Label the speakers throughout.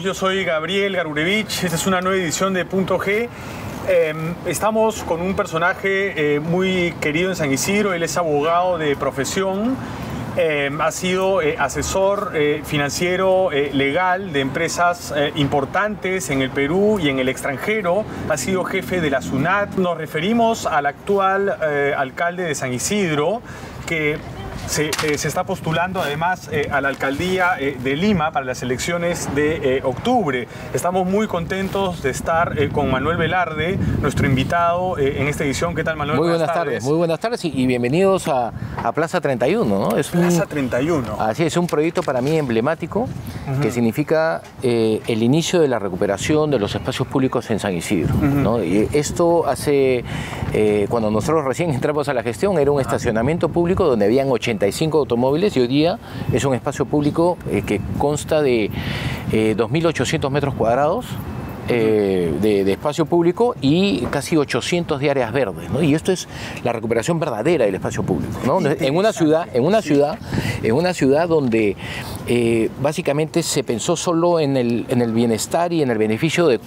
Speaker 1: yo soy Gabriel Garurevich, esta es una nueva edición de Punto G. Estamos con un personaje muy querido en San Isidro, él es abogado de profesión, ha sido asesor financiero legal de empresas importantes en el Perú y en el extranjero, ha sido jefe de la SUNAT. Nos referimos al actual alcalde de San Isidro, que se está postulando además a la alcaldía de Lima para las elecciones de octubre. Estamos muy contentos de estar con Manuel Velarde, nuestro invitado en esta edición. ¿Qué tal, Manuel?
Speaker 2: Muy buenas tardes. Muy buenas tardes y bienvenidos a Plaza 31, ¿no?
Speaker 1: Plaza 31.
Speaker 2: Así es, un proyecto para mí emblemático que significa el inicio de la recuperación de los espacios públicos en San Isidro, ¿no? Y esto hace, cuando nosotros recién entramos a la gestión, era un estacionamiento público donde habían 85 automóviles y hoy día es un espacio público que consta de 2.800 metros cuadrados de espacio público y casi 800 de áreas verdes, ¿no? Y esto es la recuperación verdadera del espacio público, ¿no? En una ciudad donde básicamente se pensó solo en el bienestar y en el beneficio de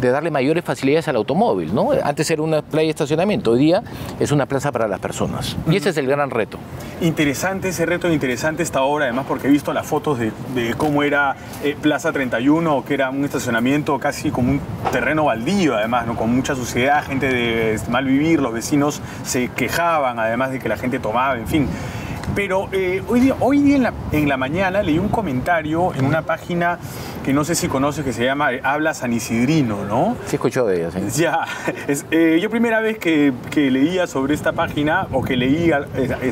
Speaker 2: darle mayores facilidades al automóvil, ¿no? Antes era una playa de estacionamiento, hoy día es una plaza para las personas. Y ese es el gran reto.
Speaker 1: Interesante ese reto, interesante esta obra, además porque he visto las fotos de cómo era Plaza 31, que era un estacionamiento casi como un terreno baldío, además, ¿no? Con mucha suciedad, gente de mal vivir, los vecinos se quejaban, además de que la gente tomaba, en fin. Pero hoy día en la mañana leí un comentario en una página que no sé si conoces, que se llama Habla San Isidrino, ¿no?
Speaker 2: Sí, escuchó de ella, sí.
Speaker 1: Ya, yo primera vez que leía sobre esta página, o que leía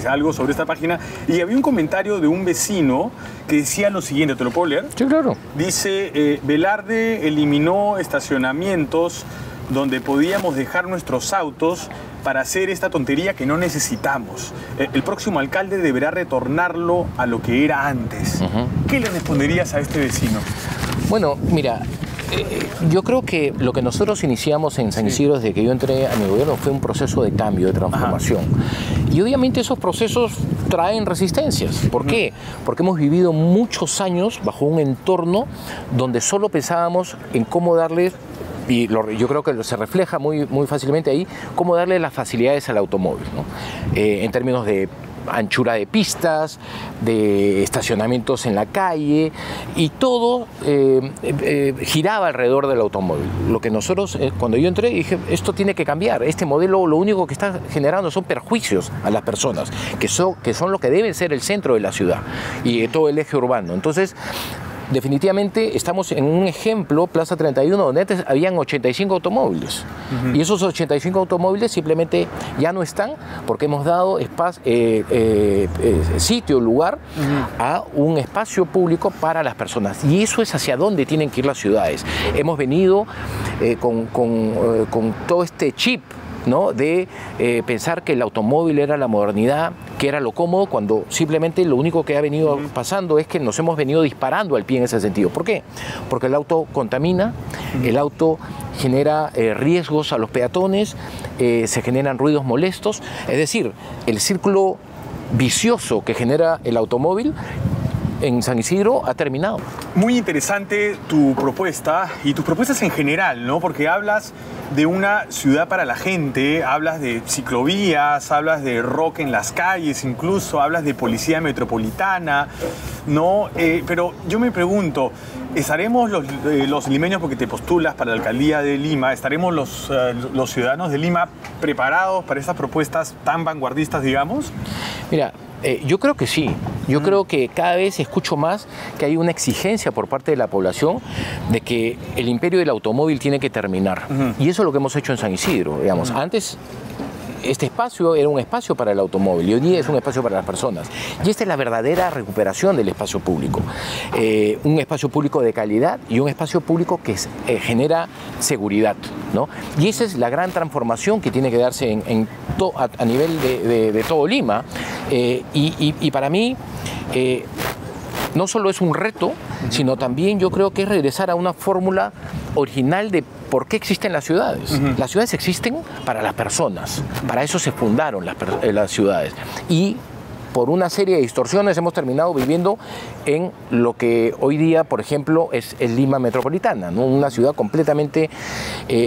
Speaker 1: algo sobre esta página, y había un comentario de un vecino que decía lo siguiente, ¿te lo puedo leer?
Speaker 2: Sí, claro.
Speaker 1: Dice, Velarde eliminó estacionamientos donde podíamos dejar nuestros autos para hacer esta tontería que no necesitamos. El próximo alcalde deberá retornarlo a lo que era antes. ¿Qué le responderías a este vecino?
Speaker 2: Bueno, mira, yo creo que lo que nosotros iniciamos en San Isidro desde que yo entré a mi gobierno fue un proceso de cambio, de transformación. Y obviamente esos procesos traen resistencias. ¿Por qué? Porque hemos vivido muchos años bajo un entorno donde solo pensábamos en cómo darle, y yo creo que se refleja muy fácilmente ahí, cómo darle las facilidades al automóvil, ¿no? En términos de anchura de pistas, de estacionamientos en la calle, y todo giraba alrededor del automóvil. Lo que nosotros, cuando yo entré, dije, esto tiene que cambiar. Este modelo lo único que está generando son perjuicios a las personas, que son lo que debe ser el centro de la ciudad y de todo el eje urbano. Entonces, definitivamente estamos en un ejemplo, Plaza 31, donde antes habían 85 automóviles. Y esos 85 automóviles simplemente ya no están porque hemos dado lugar a un espacio público para las personas. Y eso es hacia dónde tienen que ir las ciudades. Hemos venido con todo este chip, ¿no? De pensar que el automóvil era la modernidad, que era lo cómodo, cuando simplemente lo único que ha venido pasando es que nos hemos venido disparando al pie en ese sentido. ¿Por qué? Porque el auto contamina, el auto genera riesgos a los peatones, se generan ruidos molestos, es decir, el círculo vicioso que genera el automóvil en San Isidro ha terminado.
Speaker 1: Muy interesante tu propuesta y tus propuestas en general, ¿no? Porque hablas de una ciudad para la gente, hablas de ciclovías, hablas de rock en las calles, incluso hablas de policía metropolitana, ¿no? Pero yo me pregunto, ¿estaremos los limeños, porque te postulas para la alcaldía de Lima, estaremos los ciudadanos de Lima preparados para estas propuestas tan vanguardistas, digamos?
Speaker 2: Mira, yo creo que sí. Yo creo que cada vez escucho más que hay una exigencia por parte de la población de que el imperio del automóvil tiene que terminar. Y eso es lo que hemos hecho en San Isidro, digamos. Antes este espacio era un espacio para el automóvil y hoy día es un espacio para las personas. Y esta es la verdadera recuperación del espacio público. Un espacio público de calidad y un espacio público que genera seguridad, ¿no? Y esa es la gran transformación que tiene que darse a nivel de todo Lima. Y para mí, no solo es un reto, sino también yo creo que es regresar a una fórmula original de por qué existen las ciudades. Las ciudades existen para las personas, para eso se fundaron las ciudades. Y por una serie de distorsiones hemos terminado viviendo en lo que hoy día, por ejemplo, es Lima metropolitana, ¿no? Una ciudad completamente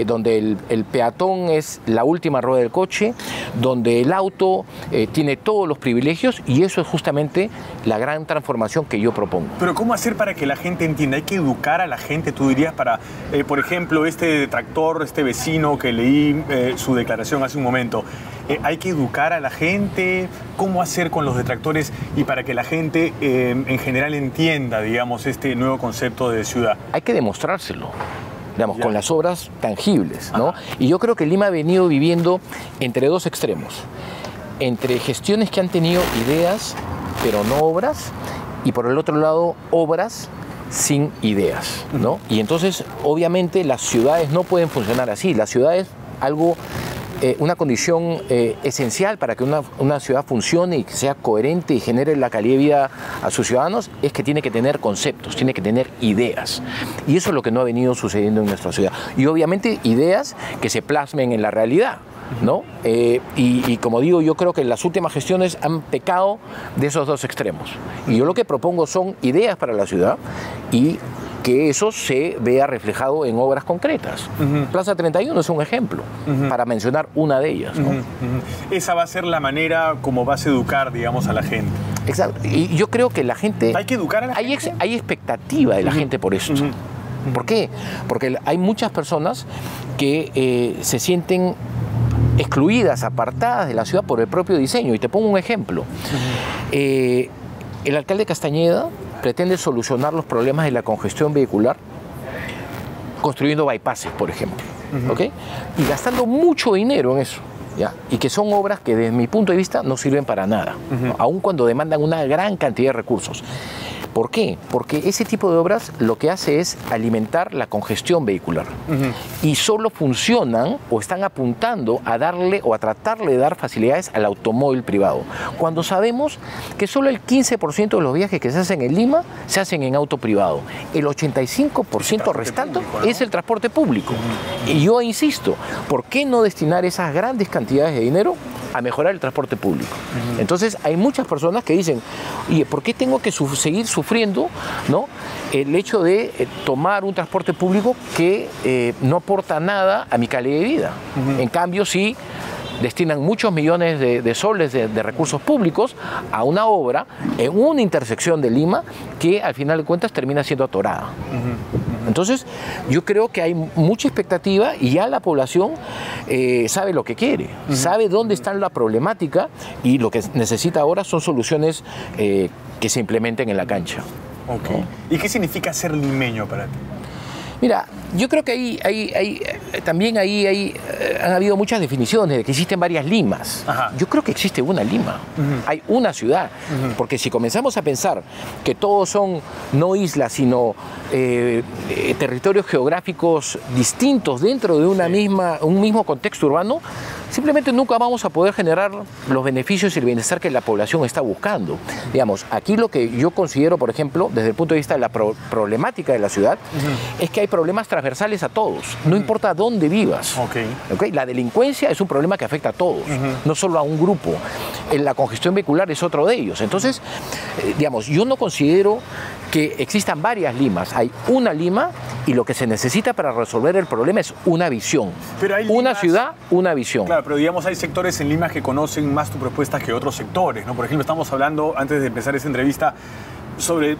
Speaker 2: donde el peatón es la última rueda del coche, donde el auto tiene todos los privilegios, y eso es justamente la gran transformación que yo propongo.
Speaker 1: Pero ¿cómo hacer para que la gente entienda? Hay que educar a la gente, tú dirías, para, por ejemplo, este detractor, este vecino que leí su declaración hace un momento. Hay que educar a la gente, cómo hacer con los detractores y para que la gente en general entienda, digamos, este nuevo concepto de ciudad.
Speaker 2: Hay que demostrárselo, digamos, con las obras tangibles, ¿no? Y yo creo que Lima ha venido viviendo entre dos extremos, entre gestiones que han tenido ideas pero no obras, y por el otro lado obras sin ideas, ¿no? Y entonces obviamente las ciudades no pueden funcionar así. La ciudad es algo, una condición esencial para que una ciudad funcione y que sea coherente y genere la calidad de vida a sus ciudadanos, es que tiene que tener conceptos, tiene que tener ideas. Y eso es lo que no ha venido sucediendo en nuestra ciudad. Y obviamente ideas que se plasmen en la realidad, ¿no? Y como digo, yo creo que las últimas gestiones han pecado de esos dos extremos. Y yo lo que propongo son ideas para la ciudad y que eso se vea reflejado en obras concretas. Plaza 31 es un ejemplo, para mencionar una de ellas, ¿no?
Speaker 1: Esa va a ser la manera como vas a educar, digamos, a la gente.
Speaker 2: Exacto. Y yo creo que la gente...
Speaker 1: Hay que educar a la gente.
Speaker 2: Hay expectativa de la gente por esto. ¿Por qué? Porque hay muchas personas que se sienten excluidas, apartadas de la ciudad por el propio diseño. Y te pongo un ejemplo. El alcalde Castañeda pretende solucionar los problemas de la congestión vehicular construyendo bypasses, por ejemplo, ¿ok? Y gastando mucho dinero en eso, ¿ya? Y que son obras que desde mi punto de vista no sirven para nada, ¿no? Aun cuando demandan una gran cantidad de recursos. ¿Por qué? Porque ese tipo de obras lo que hace es alimentar la congestión vehicular. Y solo funcionan o están apuntando a darle o a tratarle de dar facilidades al automóvil privado. Cuando sabemos que solo el 15% de los viajes que se hacen en Lima se hacen en auto privado. El 85% restante es el transporte público. Y yo insisto, ¿por qué no destinar esas grandes cantidades de dinero a mejorar el transporte público? Entonces hay muchas personas que dicen, oye, ¿por qué tengo que seguir sufriendo, ¿no?, el hecho de tomar un transporte público que no aporta nada a mi calidad de vida? En cambio, sí destinan muchos millones de soles de recursos públicos a una obra en una intersección de Lima que al final de cuentas termina siendo atorada. Entonces, yo creo que hay mucha expectativa y ya la población sabe lo que quiere, sabe dónde está la problemática, y lo que necesita ahora son soluciones que se implementen en la cancha.
Speaker 1: ¿No? ¿Y qué significa ser limeño para ti?
Speaker 2: Mira, yo creo que también han habido muchas definiciones de que existen varias Limas. Yo creo que existe una Lima, hay una ciudad, porque si comenzamos a pensar que todos son no islas, sino territorios geográficos distintos dentro de un mismo contexto urbano, simplemente nunca vamos a poder generar los beneficios y el bienestar que la población está buscando. Digamos, aquí lo que yo considero, por ejemplo, desde el punto de vista de la problemática de la ciudad, es que hay problemas transversales a todos, no importa dónde vivas. La delincuencia es un problema que afecta a todos, no solo a un grupo. La congestión vehicular es otro de ellos. Entonces, digamos, yo no considero que existan varias Limas, hay una Lima, y lo que se necesita para resolver el problema es una visión.
Speaker 1: Pero hay
Speaker 2: una ciudad, una visión.
Speaker 1: Claro, pero digamos hay sectores en Lima que conocen más tu propuesta que otros sectores, ¿no? Por ejemplo, estamos hablando, antes de empezar esta entrevista, sobre,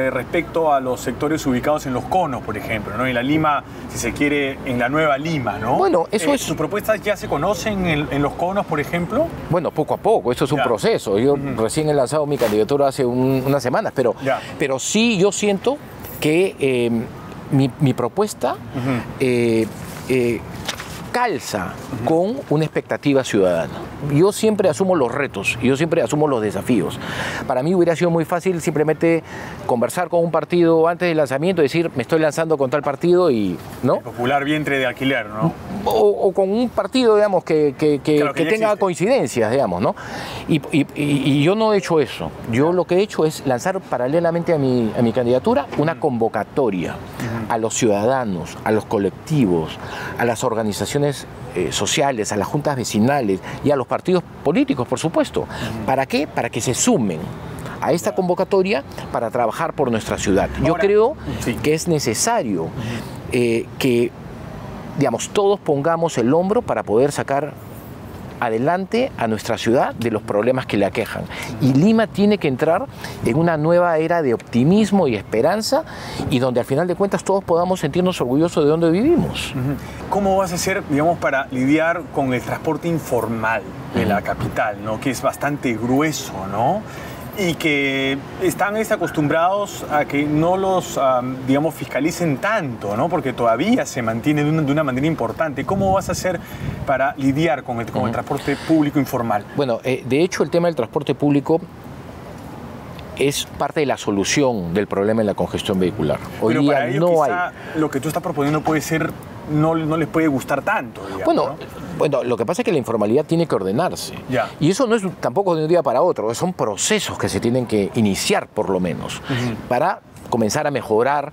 Speaker 1: respecto a los sectores ubicados en los conos, por ejemplo, ¿no? En la Lima, si se quiere, en la nueva Lima, ¿no?
Speaker 2: Bueno, eso es...
Speaker 1: ¿Tus propuestas ya se conocen en los conos, por ejemplo?
Speaker 2: Bueno, poco a poco, esto es un proceso. Yo recién he lanzado mi candidatura hace unas semanas, pero sí yo siento que mi propuesta calza con una expectativa ciudadana. Yo siempre asumo los retos, yo siempre asumo los desafíos. Para mí hubiera sido muy fácil simplemente conversar con un partido antes del lanzamiento y decir, me estoy lanzando con tal partido y, ¿no?
Speaker 1: El popular vientre de alquiler, ¿no?
Speaker 2: O con un partido, digamos, que tenga coincidencias, digamos, ¿no? Y yo no he hecho eso. Yo lo que he hecho es lanzar paralelamente a mi candidatura una convocatoria a los ciudadanos, a los colectivos, a las organizaciones sociales, a las juntas vecinales y a los partidos políticos, por supuesto. ¿Para qué? Para que se sumen a esta convocatoria para trabajar por nuestra ciudad. Yo creo que es necesario que, digamos, todos pongamos el hombro para poder sacar adelante a nuestra ciudad de los problemas que le aquejan. Y Lima tiene que entrar en una nueva era de optimismo y esperanza, y donde al final de cuentas todos podamos sentirnos orgullosos de donde vivimos.
Speaker 1: ¿Cómo vas a hacer, digamos, para lidiar con el transporte informal de la capital, ¿no? Que es bastante grueso, ¿no? Y que están acostumbrados a que no los, digamos, fiscalicen tanto, ¿no? Porque todavía se mantiene de una manera importante. ¿Cómo vas a hacer para lidiar con el transporte público informal?
Speaker 2: Bueno, de hecho, el tema del transporte público es parte de la solución del problema en la congestión vehicular. Hoy
Speaker 1: Pero
Speaker 2: día
Speaker 1: para ellos
Speaker 2: no
Speaker 1: quizá
Speaker 2: hay.
Speaker 1: Lo que tú estás proponiendo puede ser, no les puede gustar tanto, digamos,
Speaker 2: Bueno,
Speaker 1: ¿no?
Speaker 2: Bueno, lo que pasa es que la informalidad tiene que ordenarse.
Speaker 1: Ya.
Speaker 2: Y eso no es tampoco de un día para otro, son procesos que se tienen que iniciar por lo menos para comenzar a mejorar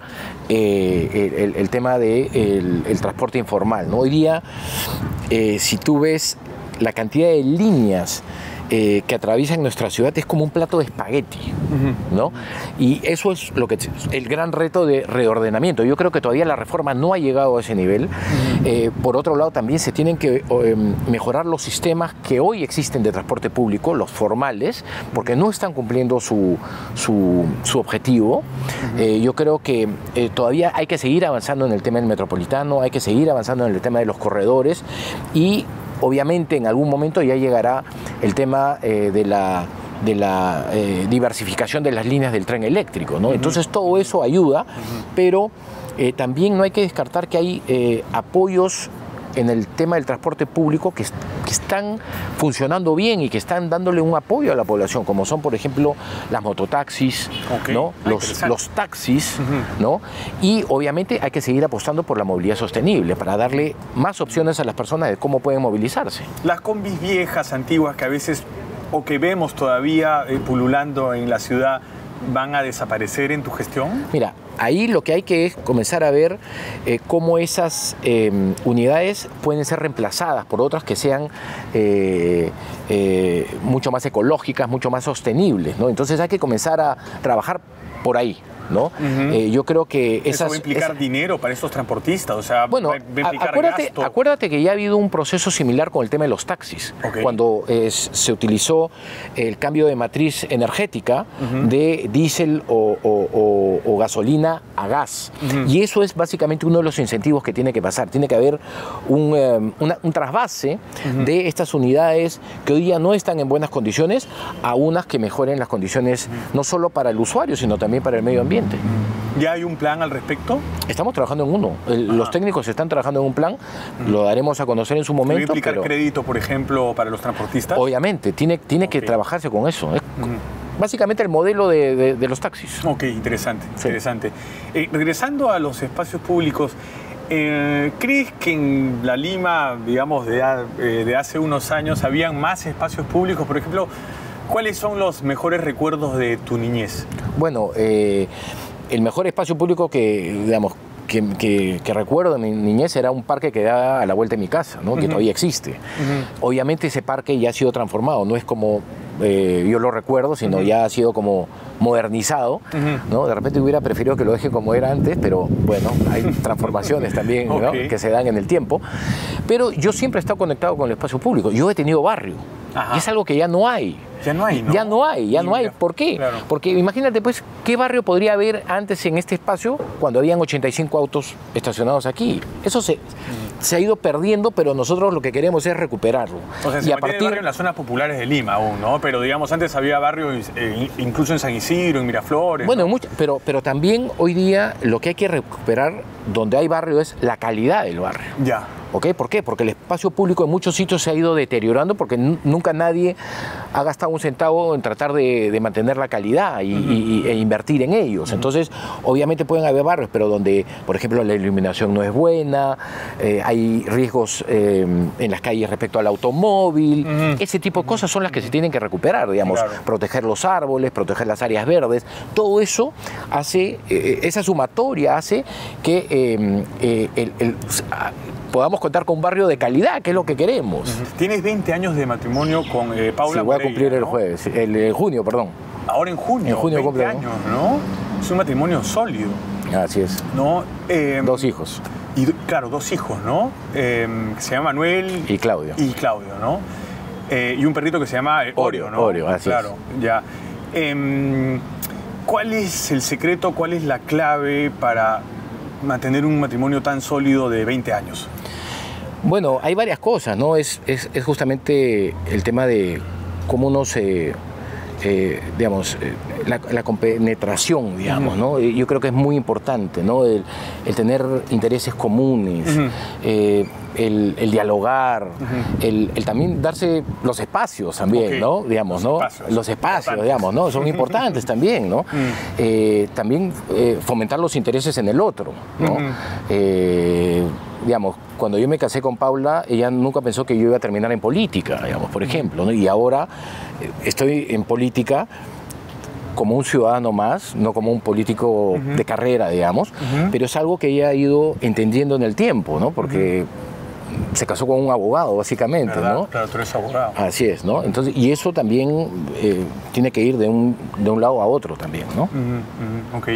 Speaker 2: el tema del transporte informal, ¿no? Hoy día, si tú ves la cantidad de líneas que atraviesan nuestra ciudad, es como un plato de espagueti, ¿no? Y eso es el gran reto de reordenamiento. Yo creo que todavía la reforma no ha llegado a ese nivel. Por otro lado, también se tienen que mejorar los sistemas que hoy existen de transporte público, los formales, porque no están cumpliendo su objetivo. Yo creo que todavía hay que seguir avanzando en el tema del metropolitano, hay que seguir avanzando en el tema de los corredores, y obviamente en algún momento ya llegará el tema de la diversificación de las líneas del tren eléctrico, ¿no? Entonces todo eso ayuda, pero también no hay que descartar que hay apoyos en el tema del transporte público que están funcionando bien y que están dándole un apoyo a la población, como son, por ejemplo, las mototaxis, ¿no? Los taxis, ¿no? Y obviamente hay que seguir apostando por la movilidad sostenible para darle más opciones a las personas de cómo pueden movilizarse.
Speaker 1: Las combis viejas, antiguas, que a veces, o que vemos todavía pululando en la ciudad, ¿van a desaparecer en tu gestión?
Speaker 2: Mira, ahí lo que hay que es comenzar a ver cómo esas unidades pueden ser reemplazadas por otras que sean mucho más ecológicas, mucho más sostenibles, ¿no? Entonces hay que comenzar a trabajar por ahí, ¿no? Yo creo que
Speaker 1: eso va a implicar dinero para estos transportistas, o sea,
Speaker 2: bueno,
Speaker 1: va a implicar gasto.
Speaker 2: acuérdate que ya ha habido un proceso similar con el tema de los taxis, cuando se utilizó el cambio de matriz energética de diésel o gasolina a gas, y eso es básicamente uno de los incentivos que tiene que pasar. Tiene que haber un trasvase de estas unidades que hoy día no están en buenas condiciones a unas que mejoren las condiciones no solo para el usuario, sino también para el medio ambiente.
Speaker 1: ¿Ya hay un plan al respecto?
Speaker 2: Estamos trabajando en uno. Los técnicos están trabajando en un plan, lo daremos a conocer en su momento.
Speaker 1: ¿Va a implicar crédito, por ejemplo, para los transportistas?
Speaker 2: Obviamente, tiene que trabajarse con eso. Es básicamente el modelo de los taxis.
Speaker 1: Ok, interesante, interesante. Regresando a los espacios públicos, ¿crees que en la Lima, digamos, de hace unos años, habían más espacios públicos? Por ejemplo, ¿cuáles son los mejores recuerdos de tu niñez?
Speaker 2: Bueno, el mejor espacio público que recuerdo de mi niñez era un parque que da a la vuelta de mi casa, ¿no? Que todavía existe. Obviamente ese parque ya ha sido transformado, no es como yo lo recuerdo, sino ya ha sido como modernizado, ¿no? De repente hubiera preferido que lo deje como era antes, pero bueno, hay transformaciones también, ¿no? Que se dan en el tiempo. Pero yo siempre he estado conectado con el espacio público. Yo he tenido barrio. Y es algo que ya no hay.
Speaker 1: Ya no hay, ¿no?
Speaker 2: Ya no hay. ¿Por qué?
Speaker 1: Claro.
Speaker 2: Porque imagínate, pues, ¿qué barrio podría haber antes en este espacio cuando habían 85 autos estacionados aquí? Eso se ha ido perdiendo, pero nosotros lo que queremos es recuperarlo.
Speaker 1: O sea, se mantiene el barrio en las zonas populares de Lima aún, ¿no? Pero, digamos, antes había barrios incluso en San Isidro, en Miraflores.
Speaker 2: Bueno,
Speaker 1: ¿no?
Speaker 2: pero también hoy día lo que hay que recuperar donde hay barrio es la calidad del barrio.
Speaker 1: Ya.
Speaker 2: ¿Ok? ¿Por qué? Porque el espacio público en muchos sitios se ha ido deteriorando porque nunca nadie ha gastado un centavo en tratar de mantener la calidad e invertir en ellos. Entonces, obviamente pueden haber barrios, pero donde, por ejemplo, la iluminación no es buena, hay riesgos en las calles respecto al automóvil, ese tipo de cosas son las que se tienen que recuperar, digamos, proteger los árboles, proteger las áreas verdes, todo eso hace, esa sumatoria hace que podamos contar con un barrio de calidad, que es lo que queremos.
Speaker 1: Tienes 20 años de matrimonio con Paula.
Speaker 2: Sí, voy a cumplir el
Speaker 1: ¿no?
Speaker 2: jueves, el junio, perdón.
Speaker 1: Ahora en junio.
Speaker 2: En junio
Speaker 1: 20 años, ¿no? Es un matrimonio sólido.
Speaker 2: Así es.
Speaker 1: ¿No?
Speaker 2: 2 hijos.
Speaker 1: Y claro, 2 hijos, ¿no? Que se llama Manuel.
Speaker 2: Y Claudio.
Speaker 1: Y Claudio, ¿no? Y un perrito que se llama Oreo, ¿no?
Speaker 2: Oreo, así
Speaker 1: claro, es. Ya. ¿Cuál es el secreto, cuál es la clave para mantener un matrimonio tan sólido de 20 años?
Speaker 2: Bueno, hay varias cosas, ¿no? Es justamente el tema de cómo uno se, digamos, la compenetración, digamos, ¿no? Yo creo que es muy importante, ¿no? El tener intereses comunes, el dialogar, el también darse los espacios también, ¿no? Digamos, ¿no? Los espacios, digamos, ¿no? Son importantes también, ¿no? También fomentar los intereses en el otro, ¿no? Digamos, cuando yo me casé con Paula, ella nunca pensó que yo iba a terminar en política, digamos, por ejemplo, ¿no? Y ahora estoy en política como un ciudadano más, no como un político de carrera, digamos, pero es algo que ella ha ido entendiendo en el tiempo, ¿no? Porque se casó con un abogado, básicamente,
Speaker 1: ¿verdad?
Speaker 2: ¿no?
Speaker 1: Claro, tú eres abogado.
Speaker 2: Así es, ¿no? Entonces, y eso también tiene que ir de un lado a otro también, ¿no?
Speaker 1: Ok.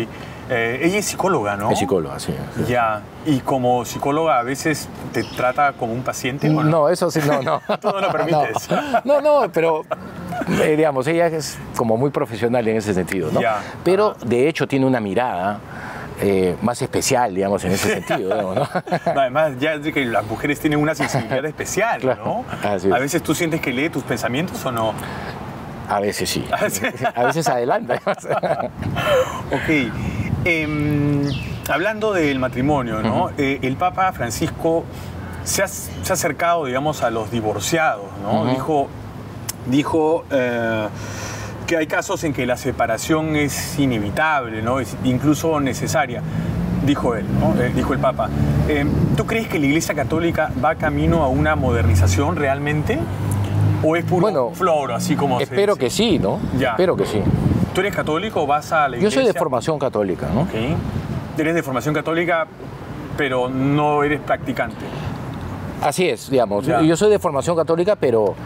Speaker 1: Ella es psicóloga, ¿no?
Speaker 2: Es psicóloga, sí.
Speaker 1: Ya. ¿Y como psicóloga a veces te trata como un paciente o no?
Speaker 2: No, eso sí, no.
Speaker 1: Tú no lo permites.
Speaker 2: No, pero digamos, ella es como muy profesional en ese sentido, ¿no?
Speaker 1: Ya.
Speaker 2: Pero de hecho tiene una mirada más especial, digamos, en ese sentido, digamos, ¿no?
Speaker 1: Además, ya es que las mujeres tienen una sensibilidad especial,
Speaker 2: Claro,
Speaker 1: ¿no?
Speaker 2: así es.
Speaker 1: A veces tú sientes que lee tus pensamientos o no.
Speaker 2: A veces sí. A veces adelanta.
Speaker 1: Ok. Hablando del matrimonio, ¿no? El Papa Francisco se ha acercado, digamos, a los divorciados, ¿no? Dijo que hay casos en que la separación es inevitable, ¿no? Es incluso necesaria, dijo él, ¿no? Dijo el Papa. ¿Tú crees que la Iglesia Católica va camino a una modernización realmente? ¿O es puro floro, así como se dice?
Speaker 2: Espero que sí, ¿no?
Speaker 1: Ya.
Speaker 2: Espero que sí.
Speaker 1: ¿Tú eres católico o vas a la iglesia?
Speaker 2: Yo soy de formación católica, ¿no?
Speaker 1: Okay. Eres de formación católica, pero no eres practicante.
Speaker 2: Así es, digamos.
Speaker 1: Ya.
Speaker 2: Yo soy de formación católica, pero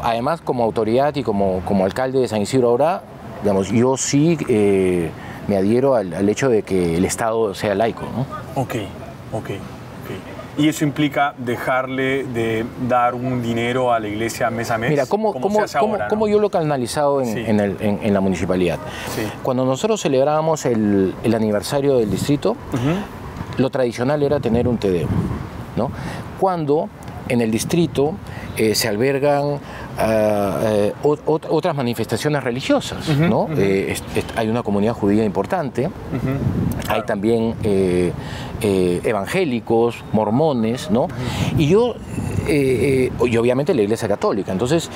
Speaker 2: además como autoridad y como alcalde de San Isidro ahora, digamos, yo sí me adhiero al hecho de que el Estado sea laico, ¿no?
Speaker 1: Ok. Y eso implica dejarle de dar un dinero a la iglesia mes a mes.
Speaker 2: Mira, ¿cómo yo lo he canalizado en la municipalidad?
Speaker 1: Sí.
Speaker 2: Cuando nosotros celebrábamos el aniversario del distrito, lo tradicional era tener un Te Deum, ¿no? Cuando en el distrito se albergan otras manifestaciones religiosas, ¿no? Hay una comunidad judía importante, hay también evangélicos, mormones, ¿no? Y obviamente la Iglesia Católica. Entonces,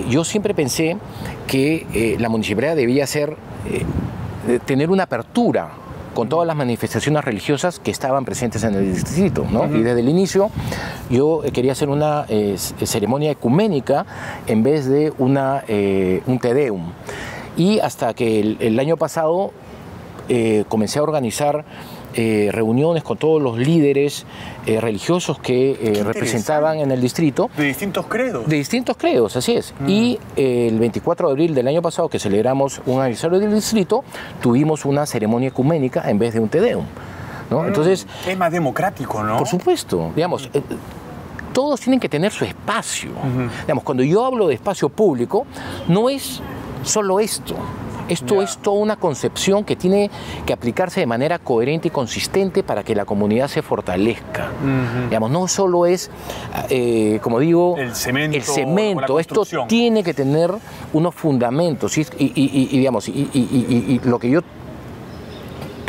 Speaker 2: yo siempre pensé que la municipalidad debía tener una apertura con todas las manifestaciones religiosas que estaban presentes en el distrito, ¿no? Y desde el inicio yo quería hacer una ceremonia ecuménica en vez de un Te Deum. Y hasta que el año pasado comencé a organizar reuniones con todos los líderes religiosos que representaban en el distrito.
Speaker 1: ¿De distintos credos? De
Speaker 2: distintos credos, así es. Y el 24 de abril del año pasado, que celebramos un aniversario del distrito, tuvimos una ceremonia ecuménica en vez de un Te Deum, ¿no? Entonces,
Speaker 1: es más democrático, ¿no?
Speaker 2: Por supuesto, digamos, todos tienen que tener su espacio. Digamos, cuando yo hablo de espacio público, no es solo esto. Esto es toda una concepción que tiene que aplicarse de manera coherente y consistente para que la comunidad se fortalezca. Digamos, no solo es, como digo,
Speaker 1: el cemento.
Speaker 2: Esto tiene que tener unos fundamentos. Digamos, lo que yo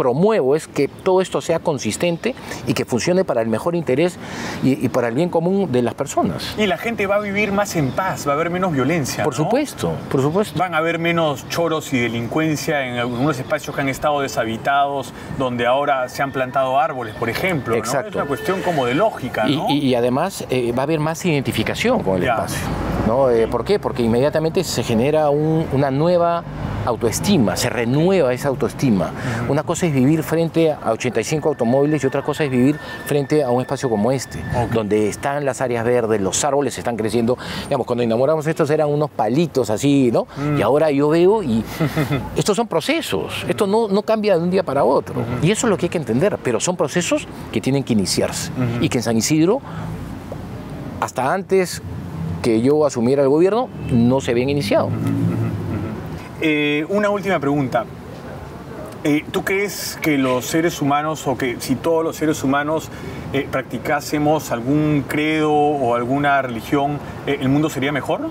Speaker 2: promuevo es que todo esto sea consistente y que funcione para el mejor interés y para el bien común de las personas.
Speaker 1: Y la gente va a vivir más en paz, va a haber menos violencia,
Speaker 2: Por
Speaker 1: ¿no?
Speaker 2: supuesto, por supuesto.
Speaker 1: Van a haber menos choros y delincuencia en algunos espacios que han estado deshabitados, donde ahora se han plantado árboles, por ejemplo, ¿no?
Speaker 2: Exacto.
Speaker 1: Es una cuestión como de lógica, ¿no?
Speaker 2: Y además va a haber más identificación con el espacio, ¿no? ¿Por qué? Porque inmediatamente se genera una nueva autoestima, se renueva esa autoestima. Una cosa es vivir frente a 85 automóviles y otra cosa es vivir frente a un espacio como este, donde están las áreas verdes, los árboles están creciendo. Digamos, cuando inauguramos estos eran unos palitos así, ¿no? Y ahora yo veo y estos son procesos, esto no cambia de un día para otro. Y eso es lo que hay que entender, pero son procesos que tienen que iniciarse y que en San Isidro, hasta antes que yo asumiera el gobierno, no se habían iniciado.
Speaker 1: Una última pregunta. ¿Tú crees que los seres humanos, o que si todos los seres humanos practicásemos algún credo o alguna religión, el mundo sería mejor?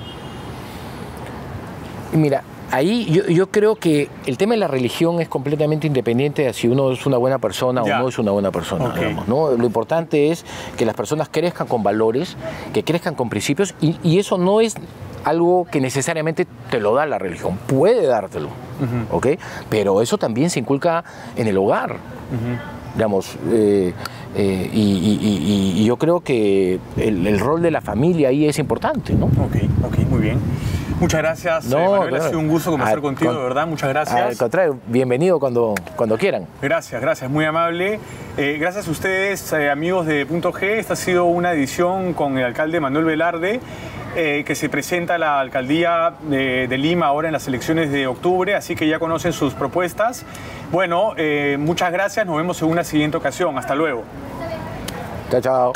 Speaker 2: Mira, ahí yo creo que el tema de la religión es completamente independiente de si uno es una buena persona o no es una buena persona. Digamos, ¿no? Lo importante es que las personas crezcan con valores, que crezcan con principios, y eso no es algo que necesariamente te lo da la religión, puede dártelo, ¿ok? Pero eso también se inculca en el hogar, digamos, y yo creo que el rol de la familia ahí es importante, ¿no?
Speaker 1: Ok, muy bien. Muchas gracias, Manuel,
Speaker 2: claro.
Speaker 1: ha sido un gusto conversar contigo, de verdad, muchas gracias.
Speaker 2: Al contrario, bienvenido cuando quieran.
Speaker 1: Gracias, muy amable. Gracias a ustedes, amigos de Punto G. Esta ha sido una edición con el alcalde Manuel Velarde, que se presenta a la alcaldía de Lima ahora en las elecciones de octubre, así que ya conocen sus propuestas. Bueno, muchas gracias, nos vemos en una siguiente ocasión. Hasta luego.
Speaker 2: Chao.